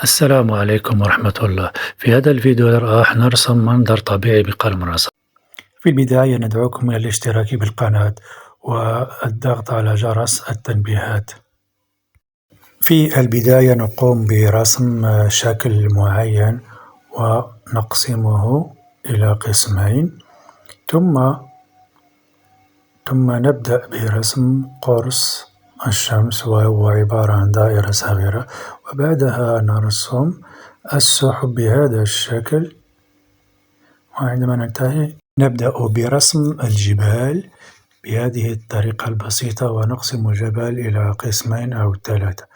السلام عليكم ورحمة الله. في هذا الفيديو راح نرسم منظر طبيعي بقلم الرصاص. في البداية ندعوكم إلى الاشتراك بالقناة والضغط على جرس التنبيهات. في البداية نقوم برسم شكل معين ونقسمه إلى قسمين، ثم نبدأ برسم قرص الشمس وهو عبارة عن دائرة صغيرة، وبعدها نرسم السحب بهذا الشكل. وعندما ننتهي نبدأ برسم الجبال بهذه الطريقة البسيطة، ونقسم الجبال إلى قسمين أو ثلاثة،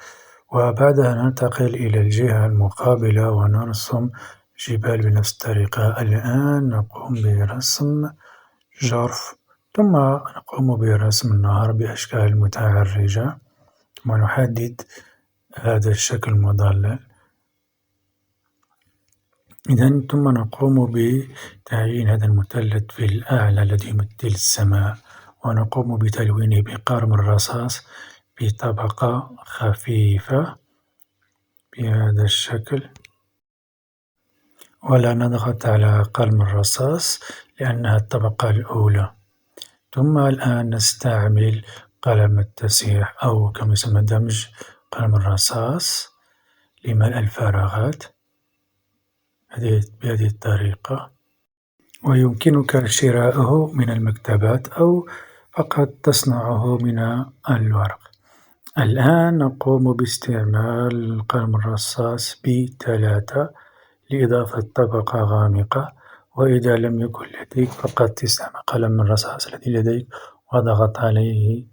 وبعدها ننتقل إلى الجهة المقابلة ونرسم جبال بنفس الطريقة. الآن نقوم برسم جرف، ثم نقوم برسم النهر بأشكال متعرجة، ثم نحدد هذا الشكل المظلل. ثم نقوم بتعيين هذا المثلث في الأعلى الذي يمثل السماء، ونقوم بتلوينه بقلم الرصاص بطبقة خفيفة بهذا الشكل، ولا نضغط على قلم الرصاص لأنها الطبقة الأولى. ثم الآن نستعمل قلم التسييح أو كما يسمى دمج قلم الرصاص لملء الفراغات بهذه الطريقة، ويمكنك شراؤه من المكتبات أو فقط تصنعه من الورق. الآن نقوم باستعمال قلم الرصاص ب3 لإضافة طبقة غامقة، وإذا لم يكن لديك فقط تستعمل قلم الرصاص الذي لديك وضغط عليه.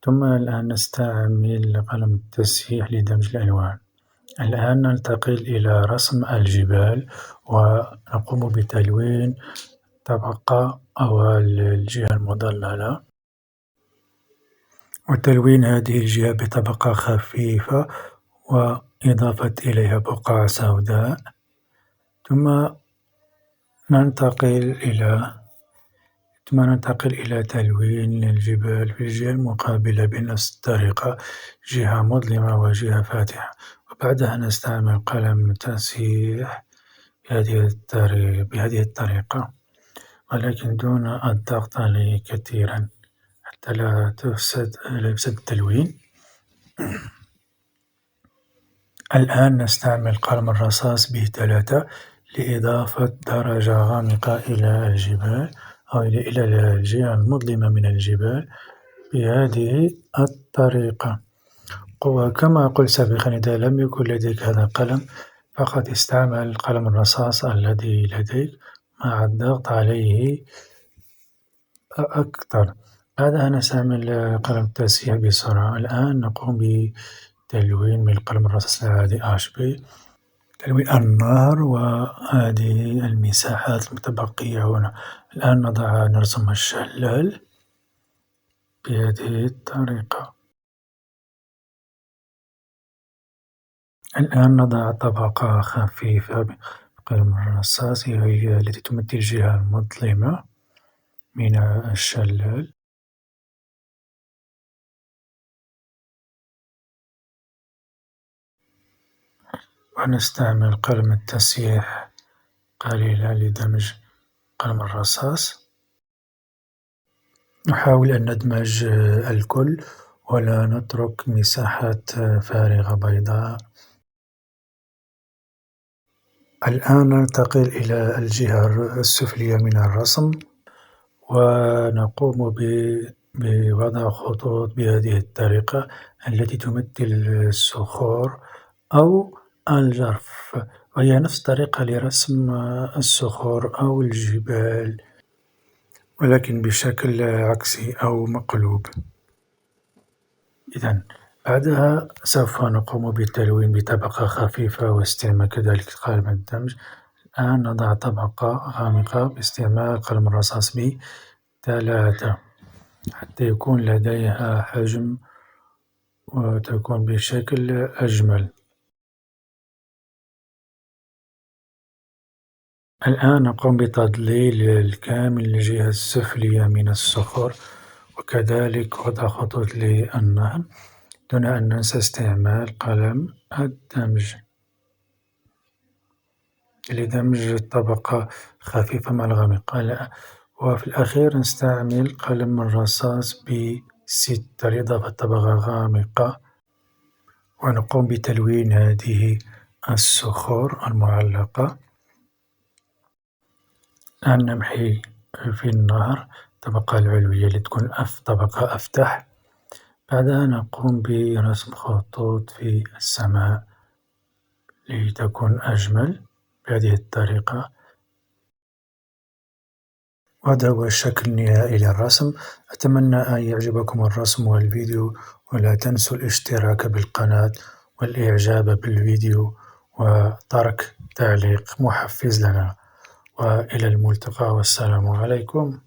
ثم الآن نستعمل قلم التسييح لدمج الألوان. الآن ننتقل إلى رسم الجبال، ونقوم بتلوين طبقة أو الجهة المظللة، وتلوين هذه الجهة بطبقة خفيفة وإضافة إليها بقع سوداء. ثم ننتقل إلى تلوين الجبال في الجهة المقابلة بنفس الطريقة، جهة مظلمة وجهة فاتحة، وبعدها نستعمل قلم تسييح بهذه الطريقة، ولكن دون الضغط عليه كثيرا حتى لا يفسد التلوين. الآن نستعمل قلم الرصاص ب3 لإضافة درجة غامقة إلى الجبال أو إلى الجهة المظلمة من الجبال بهذه الطريقة. وكما قلت سابقا، إذا لم يكن لديك هذا القلم فقط استعمل قلم الرصاص الذي لديك مع الضغط عليه أكثر. بعدها نستعمل قلم التسييح بسرعة. الآن نقوم بتلوين بالقلم الرصاص العادي HB، تلوين النهر وهذه المساحات المتبقية هنا. الآن نرسم الشلال بهذه الطريقة. الآن نضع طبقة خفيفة بقلم الرصاص هي التي تمثل الجهة المظلمة من الشلال. ونستعمل قلم التسييح قليلا لدمج قلم الرصاص. نحاول أن ندمج الكل ولا نترك مساحات فارغة بيضاء. الآن ننتقل إلى الجهة السفلية من الرسم، ونقوم بوضع خطوط بهذه الطريقة التي تمثل الصخور أو الجرف، وهي نفس الطريقة لرسم الصخور أو الجبال، ولكن بشكل عكسي أو مقلوب. بعدها سوف نقوم بالتلوين بطبقة خفيفة واستعمال كذلك قلم الدمج. الآن نضع طبقة غامقة باستعمال قلم الرصاص ب3 حتى يكون لديها حجم وتكون بشكل أجمل. الآن نقوم بتضليل الكامل الجهة السفلية من الصخور، وكذلك وضع خطوط للنهر، دون أن ننسى استعمال قلم الدمج. لدمج طبقة خفيفة مع الغامقة، وفي الأخير نستعمل قلم الرصاص ب6 لإضافة طبقة غامقة، ونقوم بتلوين هذه الصخور المعلقة. الآن نمحي في النهر الطبقة العلوية لتكون طبقة أفتح، بعدها نقوم برسم خطوط في السماء لتكون أجمل بهذه الطريقة. وهذا هو الشكل النهائي للرسم. أتمنى أن يعجبكم الرسم والفيديو، ولا تنسوا الاشتراك بالقناة والإعجاب بالفيديو وترك تعليق محفز لنا، وإلى الملتقى والسلام عليكم.